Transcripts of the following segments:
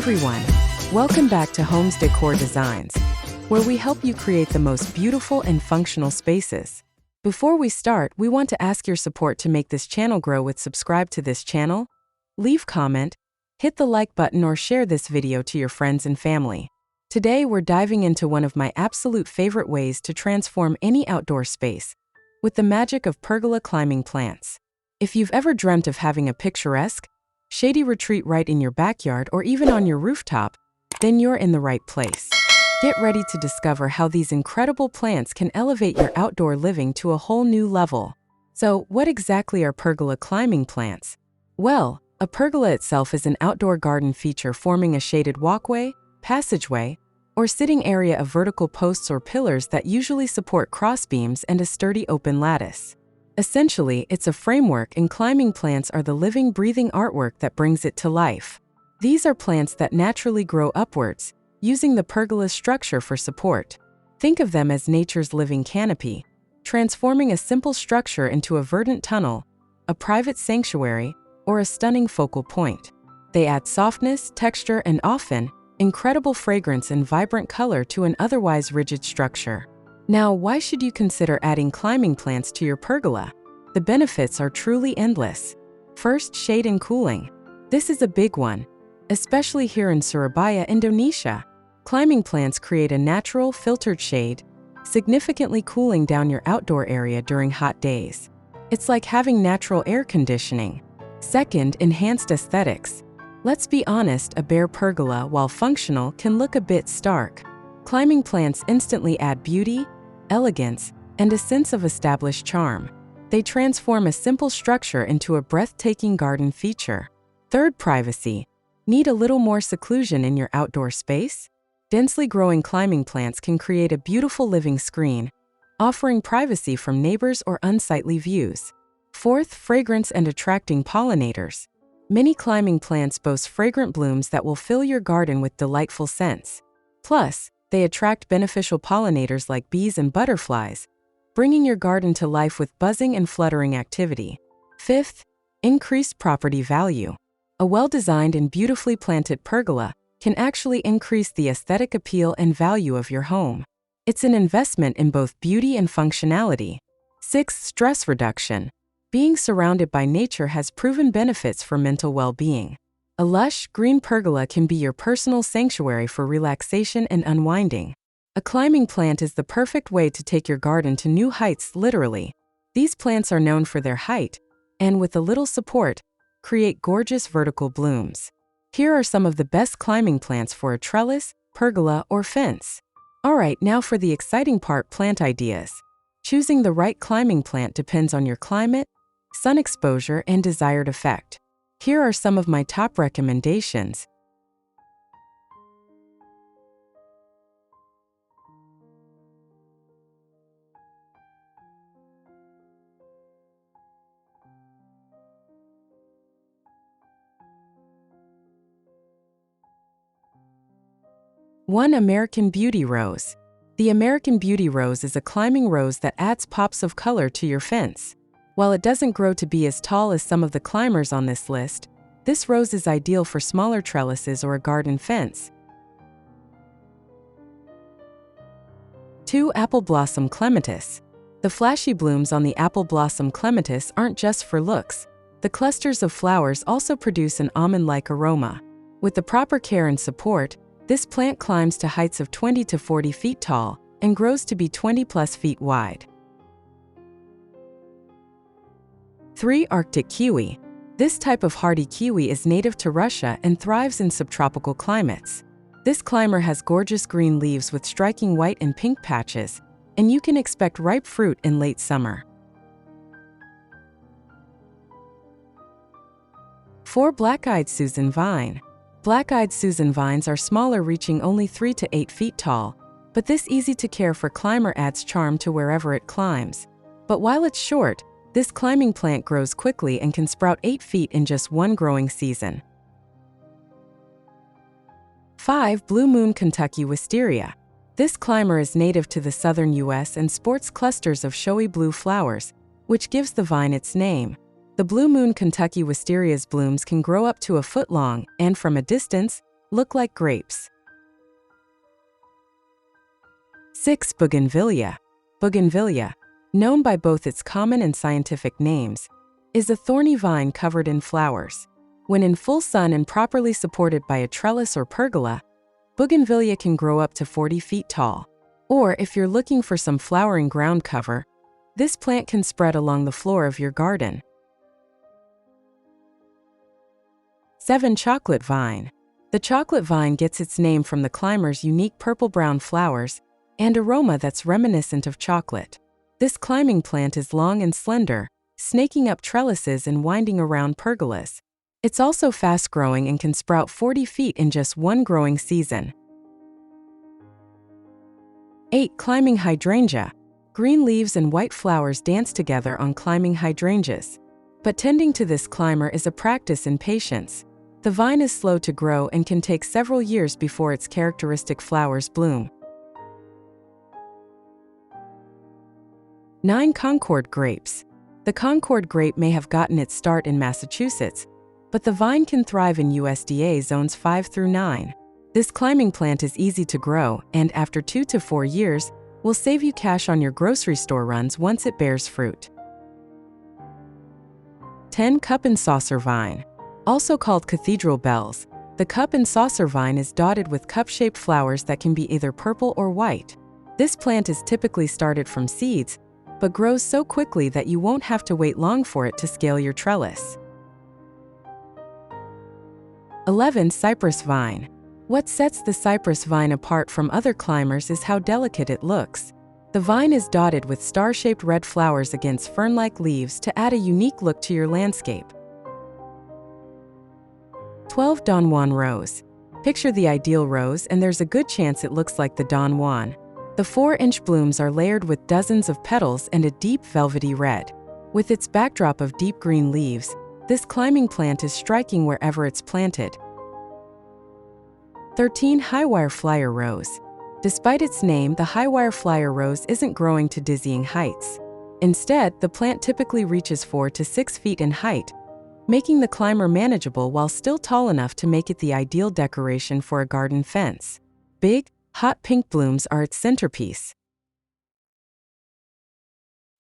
everyone, welcome back to Home's Decor Designs, where we help you create the most beautiful and functional spaces. Before we start, we want to ask your support to make this channel grow with subscribe to this channel, leave comment, hit the like button or share this video to your friends and family. Today we're diving into one of my absolute favorite ways to transform any outdoor space, with the magic of pergola climbing plants. If you've ever dreamt of having a picturesque, shady retreat right in your backyard or even on your rooftop, then you're in the right place. Get ready to discover how these incredible plants can elevate your outdoor living to a whole new level. So, what exactly are pergola climbing plants? Well, a pergola itself is an outdoor garden feature forming a shaded walkway, passageway, or sitting area of vertical posts or pillars that usually support crossbeams and a sturdy open lattice. Essentially, it's a framework, and climbing plants are the living, breathing artwork that brings it to life. These are plants that naturally grow upwards, using the pergola's structure for support. Think of them as nature's living canopy, transforming a simple structure into a verdant tunnel, a private sanctuary, or a stunning focal point. They add softness, texture, and often, incredible fragrance and vibrant color to an otherwise rigid structure. Now, why should you consider adding climbing plants to your pergola? The benefits are truly endless. First, shade and cooling. This is a big one, especially here in Surabaya, Indonesia. Climbing plants create a natural, filtered shade, significantly cooling down your outdoor area during hot days. It's like having natural air conditioning. Second, enhanced aesthetics. Let's be honest, a bare pergola, while functional, can look a bit stark. Climbing plants instantly add beauty, elegance, and a sense of established charm. They transform a simple structure into a breathtaking garden feature. Third, privacy. Need a little more seclusion in your outdoor space? Densely growing climbing plants can create a beautiful living screen, offering privacy from neighbors or unsightly views. Fourth, fragrance and attracting pollinators. Many climbing plants boast fragrant blooms that will fill your garden with delightful scents. Plus, they attract beneficial pollinators like bees and butterflies, bringing your garden to life with buzzing and fluttering activity. Fifth, increased property value. A well-designed and beautifully planted pergola can actually increase the aesthetic appeal and value of your home. It's an investment in both beauty and functionality. Sixth, stress reduction. Being surrounded by nature has proven benefits for mental well-being. A lush, green pergola can be your personal sanctuary for relaxation and unwinding. A climbing plant is the perfect way to take your garden to new heights, literally. These plants are known for their height, and with a little support, create gorgeous vertical blooms. Here are some of the best climbing plants for a trellis, pergola, or fence. Alright, now for the exciting part, plant ideas. Choosing the right climbing plant depends on your climate, sun exposure, and desired effect. Here are some of my top recommendations. One, American Beauty Rose. The American Beauty Rose is a climbing rose that adds pops of color to your fence. While it doesn't grow to be as tall as some of the climbers on this list, this rose is ideal for smaller trellises or a garden fence. 2, Apple Blossom Clematis. The flashy blooms on the Apple Blossom Clematis aren't just for looks. The clusters of flowers also produce an almond-like aroma. With the proper care and support, this plant climbs to heights of 20 to 40 feet tall and grows to be 20+ feet wide. 3, Arctic Kiwi. This type of hardy kiwi is native to Russia and thrives in subtropical climates. This climber has gorgeous green leaves with striking white and pink patches, and you can expect ripe fruit in late summer. 4, Black-eyed Susan Vine. Black-eyed Susan vines are smaller, reaching only 3 to 8 feet tall, but this easy-to-care-for climber adds charm to wherever it climbs. But while it's short, this climbing plant grows quickly and can sprout 8 feet in just one growing season. 5, Blue Moon Kentucky Wisteria. This climber is native to the southern U.S. and sports clusters of showy blue flowers, which gives the vine its name. The Blue Moon Kentucky Wisteria's blooms can grow up to a foot long, and from a distance, look like grapes. 6. Bougainvillea. Bougainvillea, known by both its common and scientific names, is a thorny vine covered in flowers. When in full sun and properly supported by a trellis or pergola, bougainvillea can grow up to 40 feet tall. Or if you're looking for some flowering ground cover, this plant can spread along the floor of your garden. 7. Chocolate vine. The chocolate vine gets its name from the climber's unique purple-brown flowers and aroma that's reminiscent of chocolate. This climbing plant is long and slender, snaking up trellises and winding around pergolas. It's also fast-growing and can sprout 40 feet in just one growing season. 8. Climbing hydrangea. Green leaves and white flowers dance together on climbing hydrangeas. But tending to this climber is a practice in patience. The vine is slow to grow and can take several years before its characteristic flowers bloom. 9. Concord grapes. The Concord grape may have gotten its start in Massachusetts, but the vine can thrive in USDA zones 5 through 9. This climbing plant is easy to grow and after 2 to 4 years, will save you cash on your grocery store runs once it bears fruit. 10. Cup and saucer vine. Also called cathedral bells, the cup and saucer vine is dotted with cup-shaped flowers that can be either purple or white. This plant is typically started from seeds, but grows so quickly that you won't have to wait long for it to scale your trellis. 11. Cypress vine. What sets the cypress vine apart from other climbers is how delicate it looks. The vine is dotted with star-shaped red flowers against fern-like leaves to add a unique look to your landscape. 12. Don Juan rose. Picture the ideal rose and there's a good chance it looks like the Don Juan. The 4-inch blooms are layered with dozens of petals and a deep velvety red. With its backdrop of deep green leaves, this climbing plant is striking wherever it's planted. 13. Highwire flyer rose. Despite its name, the highwire flyer rose isn't growing to dizzying heights. Instead, the plant typically reaches 4 to 6 feet in height, making the climber manageable while still tall enough to make it the ideal decoration for a garden fence. Big, hot pink blooms are its centerpiece.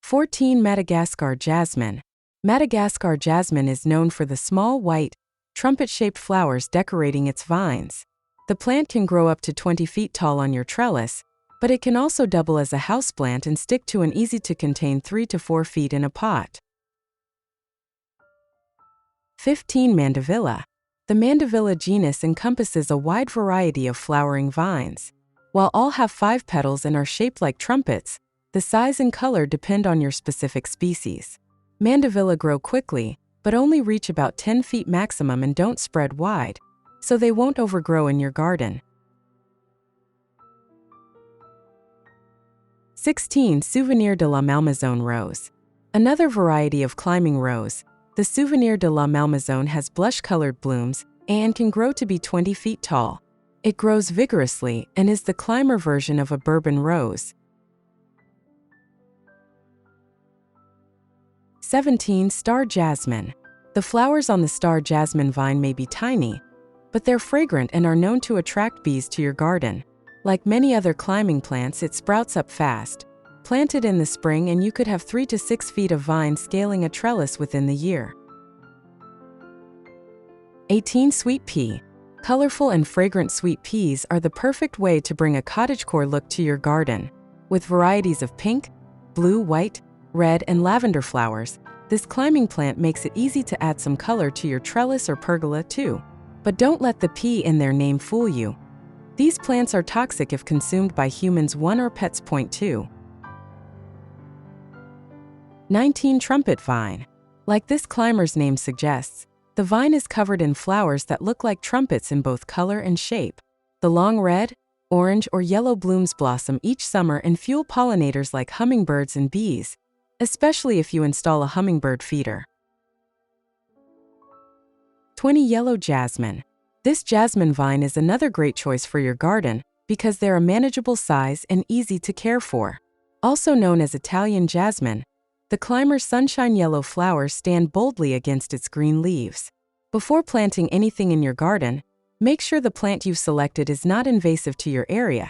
14. Madagascar jasmine. Madagascar jasmine is known for the small, white, trumpet-shaped flowers decorating its vines. The plant can grow up to 20 feet tall on your trellis, but it can also double as a houseplant and stick to an easy-to-contain 3 to 4 feet in a pot. 15. Mandevilla. The Mandevilla genus encompasses a wide variety of flowering vines. While all have 5 petals and are shaped like trumpets, the size and color depend on your specific species. Mandevilla grow quickly, but only reach about 10 feet maximum and don't spread wide, so they won't overgrow in your garden. 16. Souvenir de la Malmaison rose. Another variety of climbing rose, the Souvenir de la Malmaison has blush-colored blooms and can grow to be 20 feet tall. It grows vigorously and is the climber version of a bourbon rose. 17. Star jasmine. The flowers on the star jasmine vine may be tiny, but they're fragrant and are known to attract bees to your garden. Like many other climbing plants, it sprouts up fast. Planted in the spring and you could have 3 to 6 feet of vine scaling a trellis within the year. 18. Sweet pea. Colorful and fragrant sweet peas are the perfect way to bring a cottagecore look to your garden. With varieties of pink, blue, white, red, and lavender flowers, this climbing plant makes it easy to add some color to your trellis or pergola too. But don't let the pea in their name fool you. These plants are toxic if consumed by humans or pets. 2. 19. Trumpet vine. Like this climber's name suggests, the vine is covered in flowers that look like trumpets in both color and shape. The long red, orange, or yellow blooms blossom each summer and fuel pollinators like hummingbirds and bees, especially if you install a hummingbird feeder. 20. Yellow jasmine. This jasmine vine is another great choice for your garden because they're a manageable size and easy to care for. Also known as Italian jasmine, the climber's sunshine yellow flowers stand boldly against its green leaves. Before planting anything in your garden, Make sure the plant you've selected is not invasive to your area.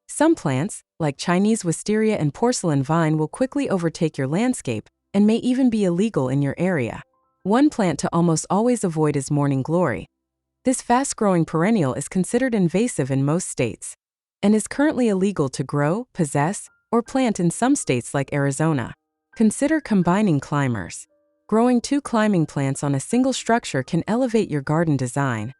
Some plants, like Chinese wisteria and porcelain vine, will quickly overtake your landscape and may even be illegal in your area. One plant to almost always avoid is morning glory. This fast-growing perennial is considered invasive in most states and is currently illegal to grow, possess, or plant in some states like Arizona. Consider combining climbers. Growing 2 climbing plants on a single structure can elevate your garden design,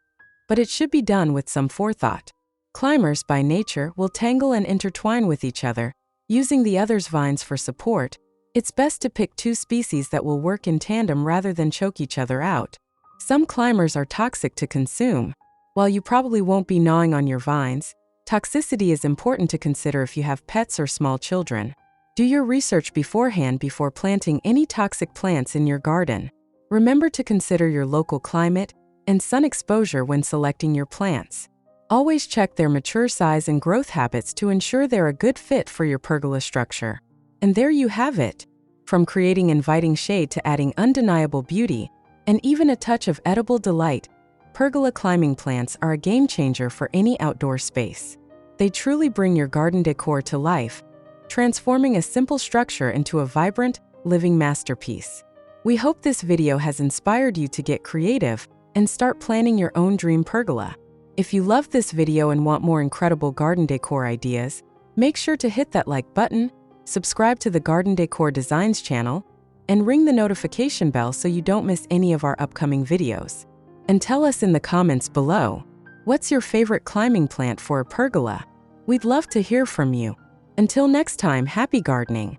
but it should be done with some forethought. Climbers, by nature, will tangle and intertwine with each other, using the other's vines for support. It's best to pick 2 species that will work in tandem rather than choke each other out. Some climbers are toxic to consume. While you probably won't be gnawing on your vines, toxicity is important to consider if you have pets or small children. Do your research beforehand before planting any toxic plants in your garden. Remember to consider your local climate and sun exposure when selecting your plants. Always check their mature size and growth habits to ensure they're a good fit for your pergola structure. And there you have it. From creating inviting shade to adding undeniable beauty, and even a touch of edible delight, pergola climbing plants are a game changer for any outdoor space. They truly bring your garden decor to life, transforming a simple structure into a vibrant, living masterpiece. We hope this video has inspired you to get creative and start planning your own dream pergola. If you loved this video and want more incredible garden decor ideas, make sure to hit that like button, subscribe to the Garden Decor Designs channel, and ring the notification bell so you don't miss any of our upcoming videos. And tell us in the comments below, what's your favorite climbing plant for a pergola? We'd love to hear from you. Until next time, happy gardening!